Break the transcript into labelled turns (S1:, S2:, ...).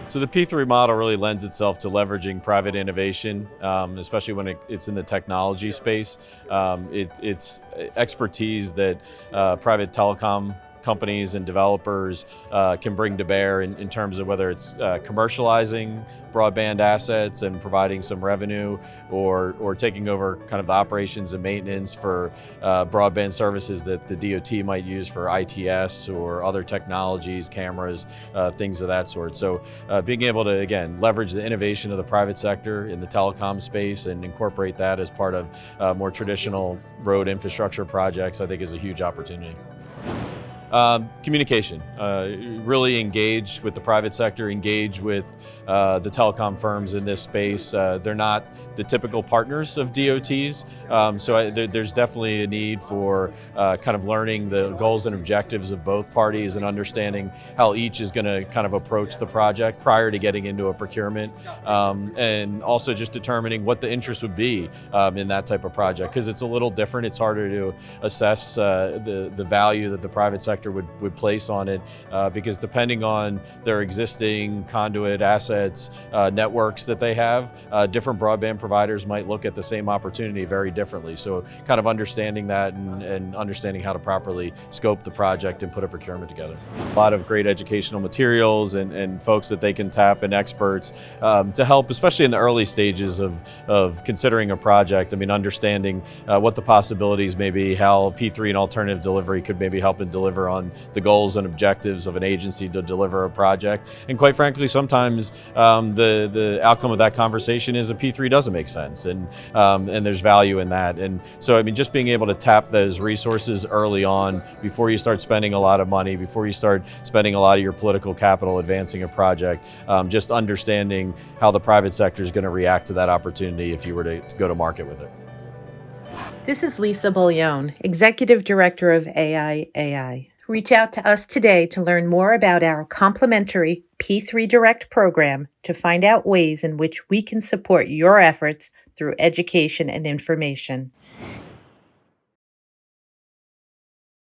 S1: So the P3 model really lends itself to leveraging private innovation, especially when it's in the technology space. It's expertise that private telecom companies and developers can bring to bear in terms of whether it's commercializing broadband assets and providing some revenue, or taking over kind of the operations and maintenance for broadband services that the DOT might use for ITS or other technologies, cameras, things of that sort. So being able to, again, leverage the innovation of the private sector in the telecom space and incorporate that as part of more traditional road infrastructure projects, I think is a huge opportunity. Communication, really engage with the private sector, engage with the telecom firms in this space. They're not the typical partners of DOTs, so there's definitely a need for kind of learning the goals and objectives of both parties and understanding how each is going to kind of approach the project prior to getting into a procurement, and also just determining what the interest would be in that type of project, because it's a little different. It's harder to assess the value that the private sector would place on it, because depending on their existing conduit assets, networks that they have, different broadband providers might look at the same opportunity very differently. So kind of understanding that and understanding how to properly scope the project and put a procurement together. A lot of great educational materials and folks that they can tap, and experts to help, especially in the early stages of considering a project. I mean, understanding what the possibilities may be, how P3 and alternative delivery could maybe help and deliver on the goals and objectives of an agency to deliver a project. And quite frankly, sometimes the outcome of that conversation is a P3 doesn't make sense, and there's value in that. And so, I mean, just being able to tap those resources early on before you start spending a lot of money, before you start spending a lot of your political capital advancing a project, just understanding how the private sector is going to react to that opportunity if you were to go to market with it.
S2: This is Lisa Bouillon, Executive Director of AIAI. Reach out to us today to learn more about our complimentary P3 Direct program to find out ways in which we can support your efforts through education and information.